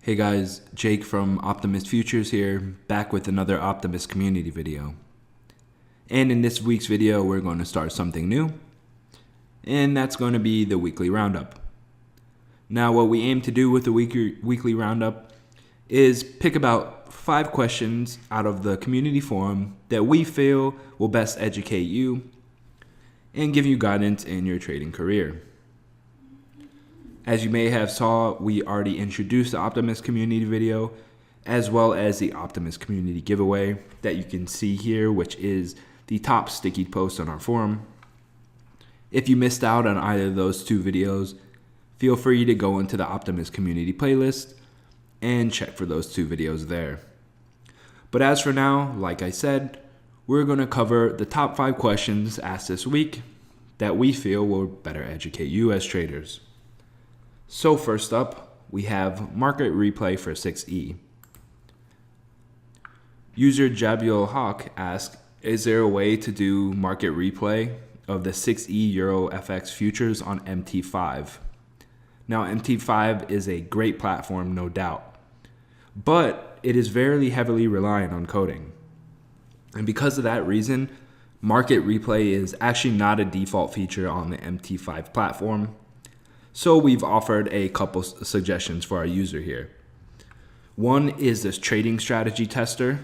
Hey guys, Jake from Optimus Futures here, back with another Optimus Community video. And in this week's video, we're going to start something new, and that's going to be the weekly roundup. Now, what we aim to do with the weekly roundup is pick about 5 questions out of the community forum that we feel will best educate you and give you guidance in your trading career. As you may have saw, we already introduced the Optimus Community video, as well as the Optimus Community giveaway that you can see here, which is the top sticky post on our forum. If you missed out on either of those 2 videos, feel free to go into the Optimus Community playlist and check for those 2 videos there. But as for now, like I said, we're going to cover the top 5 questions asked this week that we feel will better educate you as traders. So first up, we have market replay for 6E. User Jabiel Hawk asks, is there a way to do market replay of the 6E Euro FX futures on MT5? Now, MT5 is a great platform, no doubt, but it is very heavily reliant on coding. And because of that reason, market replay is actually not a default feature on the MT5 platform. So we've offered a couple suggestions for our user here. One is this trading strategy tester,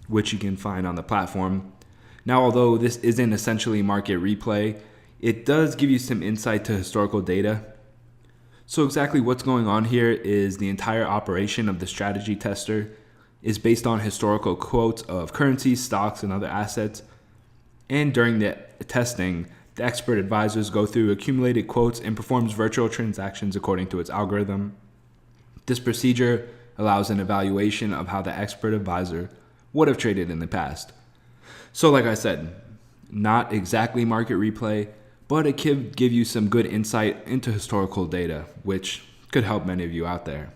which you can find on the platform. Now, although this isn't essentially market replay, it does give you some insight to historical data. So exactly what's going on here is the entire operation of the strategy tester is based on historical quotes of currencies, stocks, and other assets. And during the testing, the expert advisors go through accumulated quotes and performs virtual transactions according to its algorithm. This procedure allows an evaluation of how the expert advisor would have traded in the past. So like I said, not exactly market replay, but it could give you some good insight into historical data, which could help many of you out there.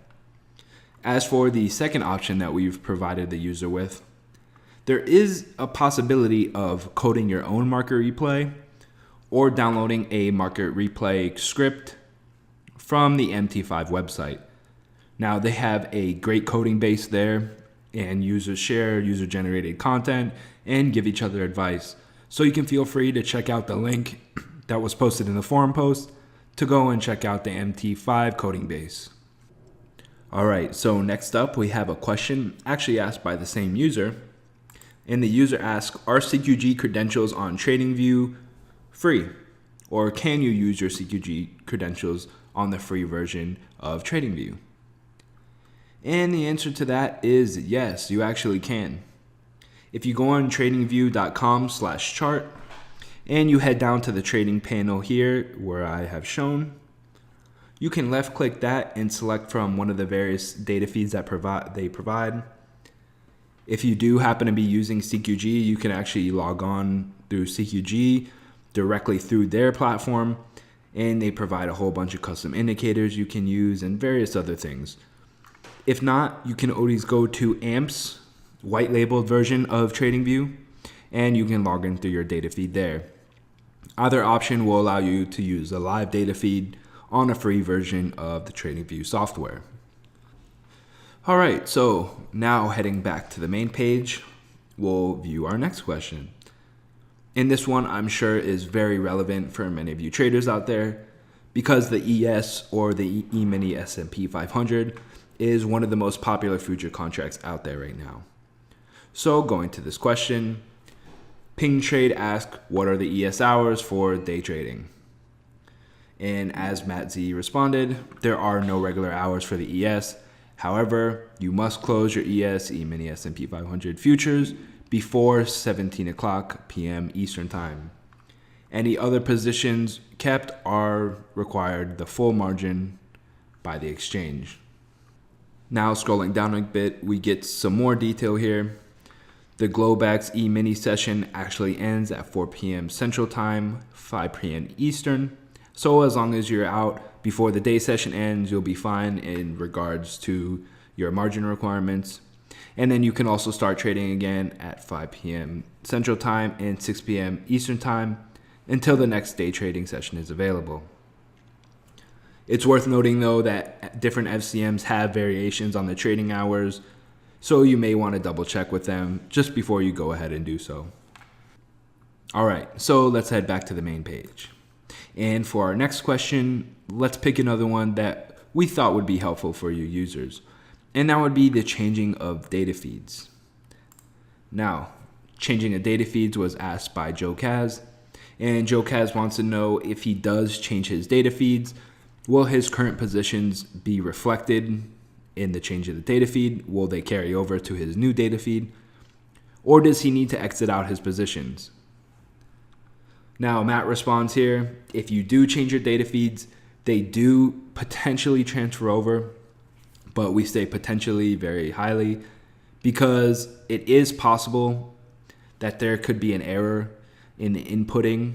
As for the second option that we've provided the user with, there is a possibility of coding your own market replay or downloading a market replay script from the MT5 website. Now, they have a great coding base there, and users share user-generated content and give each other advice. So you can feel free to check out the link that was posted in the forum post to go and check out the MT5 coding base. All right, so next up we have a question actually asked by the same user. And the user asks, are CQG credentials on TradingView free, or can you use your CQG credentials on the free version of TradingView? And the answer to that is yes, you actually can. If you go on tradingview.com/chart and you head down to the trading panel here where I have shown, you can left click that and select from one of the various data feeds that they provide. If you do happen to be using CQG, you can actually log on through CQG directly through their platform, and they provide a whole bunch of custom indicators you can use and various other things. If not, you can always go to AMP's white labeled version of TradingView, and you can log in through your data feed there. Either option will allow you to use a live data feed on a free version of the TradingView software. All right, so now heading back to the main page, we'll view our next question. And this one I'm sure is very relevant for many of you traders out there, because the ES or the E-mini S&P 500 is one of the most popular future contracts out there right now. So going to this question, Ping Trade asks, what are the ES hours for day trading? And as Matt Z responded, there are no regular hours for the ES. However, you must close your ES, E-mini S&P 500 futures before 17 o'clock p.m. Eastern Time. Any other positions kept are required the full margin by the exchange. Now scrolling down a bit, we get some more detail here. The Globex E-mini session actually ends at 4 p.m. Central Time, 5 p.m. Eastern. So as long as you're out before the day session ends, you'll be fine in regards to your margin requirements. And then you can also start trading again at 5 p.m. Central Time and 6 p.m. Eastern Time until the next day trading session is available. It's worth noting though that different FCMs have variations on the trading hours, so you may want to double check with them just before you go ahead and do so. Alright, so let's head back to the main page. And for our next question, let's pick another one that we thought would be helpful for you users. And that would be the changing of data feeds. Now, changing of data feeds was asked by Joe Kaz. And Joe Kaz wants to know if he does change his data feeds, will his current positions be reflected in the change of the data feed? Will they carry over to his new data feed? Or does he need to exit out his positions? Now, Matt responds here, if you do change your data feeds, they do potentially transfer over, but we say potentially very highly because it is possible that there could be an error in the inputting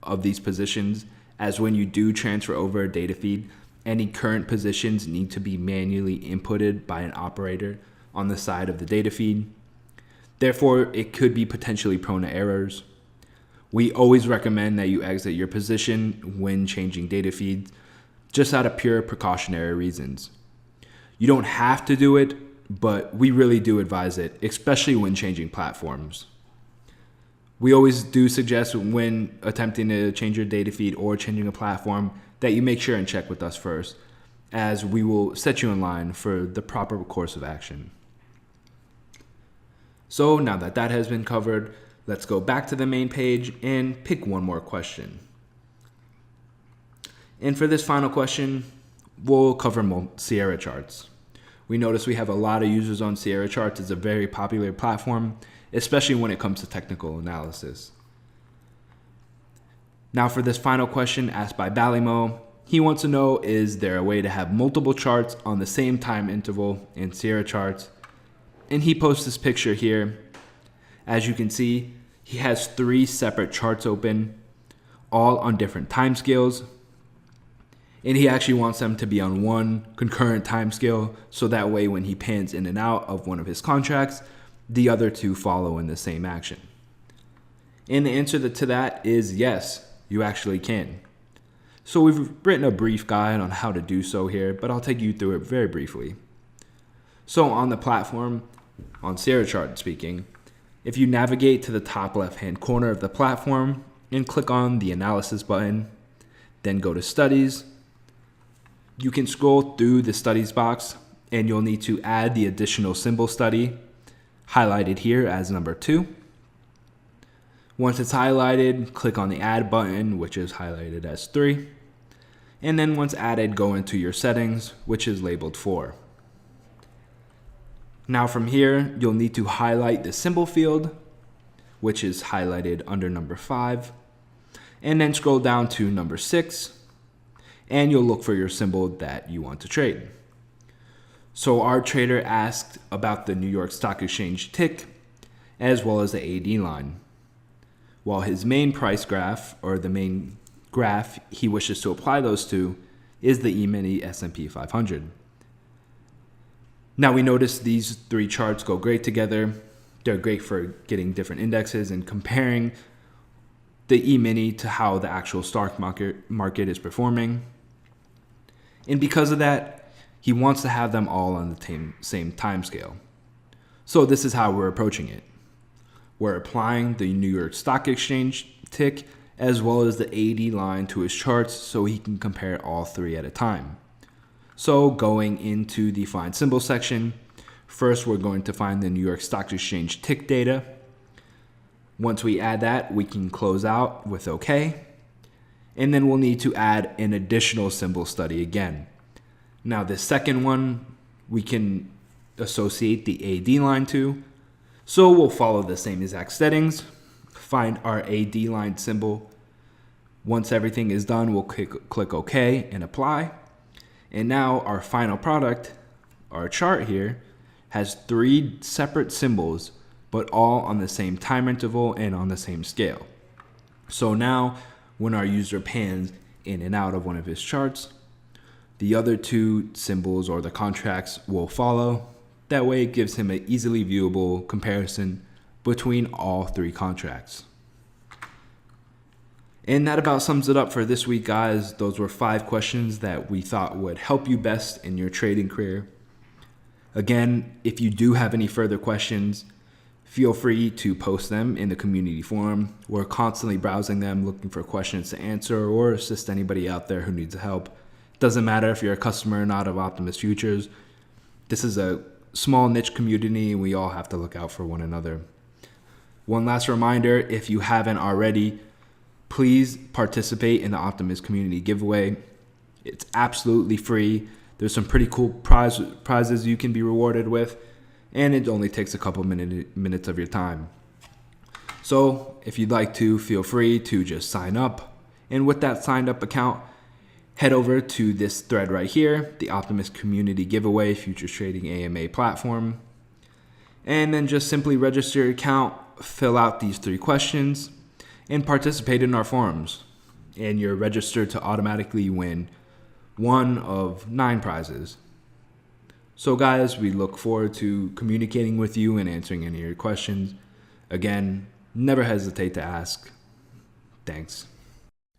of these positions, as when you do transfer over a data feed, any current positions need to be manually inputted by an operator on the side of the data feed. Therefore, it could be potentially prone to errors. We always recommend that you exit your position when changing data feeds, just out of pure precautionary reasons. You don't have to do it, but we really do advise it, especially when changing platforms. We always do suggest when attempting to change your data feed or changing a platform that you make sure and check with us first, as we will set you in line for the proper course of action. So now that that has been covered, let's go back to the main page and pick one more question. And for this final question, we'll cover Sierra charts. We notice we have a lot of users on Sierra charts. It's a very popular platform, especially when it comes to technical analysis. Now for this final question asked by Ballymo, he wants to know, is there a way to have multiple charts on the same time interval in Sierra charts? And he posts this picture here. As you can see, he has 3 separate charts open, all on different time scales. And he actually wants them to be on one concurrent time scale, so that way when he pans in and out of one of his contracts, the other 2 follow in the same action. And the answer to that is yes, you actually can. So we've written a brief guide on how to do so here, but I'll take you through it very briefly. So on the platform, on Sierra chart speaking, if you navigate to the top left-hand corner of the platform and click on the analysis button, then go to studies, you can scroll through the studies box and you'll need to add the additional symbol study highlighted here as number 2. Once it's highlighted, click on the add button, which is highlighted as 3. And then once added, go into your settings, which is labeled 4. Now from here, you'll need to highlight the symbol field, which is highlighted under number 5, and then scroll down to number 6, and you'll look for your symbol that you want to trade. So our trader asked about the New York Stock Exchange tick, as well as the AD line, while his main price graph, or the main graph he wishes to apply those to, is the E-mini S&P 500. Now we notice these 3 charts go great together. They're great for getting different indexes and comparing the E-mini to how the actual stock market is performing. And because of that, he wants to have them all on the same time scale. So this is how we're approaching it. We're applying the New York Stock Exchange tick as well as the AD line to his charts so he can compare all 3 at a time. So going into the find symbol section, first we're going to find the New York Stock Exchange tick data. Once we add that, we can close out with OK. And then we'll need to add an additional symbol study again. Now the second one, we can associate the AD line to. So we'll follow the same exact settings, find our AD line symbol. Once everything is done, we'll click OK and apply. And now our final product, our chart here, has 3 separate symbols, but all on the same time interval and on the same scale. So now when our user pans in and out of one of his charts, the other 2 symbols or the contracts will follow. That way it gives him an easily viewable comparison between all 3 contracts. And that about sums it up for this week, guys. Those were 5 questions that we thought would help you best in your trading career. Again, if you do have any further questions, feel free to post them in the community forum. We're constantly browsing them, looking for questions to answer or assist anybody out there who needs help. Doesn't matter if you're a customer or not of Optimus Futures. This is a small niche community and we all have to look out for one another. One last reminder, if you haven't already, please participate in the Optimus Community giveaway. It's absolutely free. There's some pretty cool prizes you can be rewarded with, and it only takes a couple minutes of your time. So if you'd like to, feel free to just sign up. And with that signed up account, head over to this thread right here, the Optimus Community Giveaway Futures Trading AMA platform. And then just simply register your account, fill out these 3 questions, and participate in our forums. And you're registered to automatically win 1 of 9 prizes. So guys, we look forward to communicating with you and answering any of your questions. Again, never hesitate to ask. Thanks.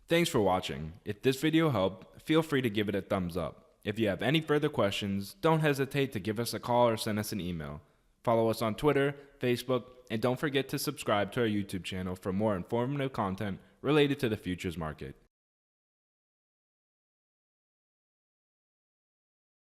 Thanks for watching. If this video helped, feel free to give it a thumbs up. If you have any further questions, don't hesitate to give us a call or send us an email. Follow us on Twitter, Facebook, and don't forget to subscribe to our YouTube channel for more informative content related to the futures market.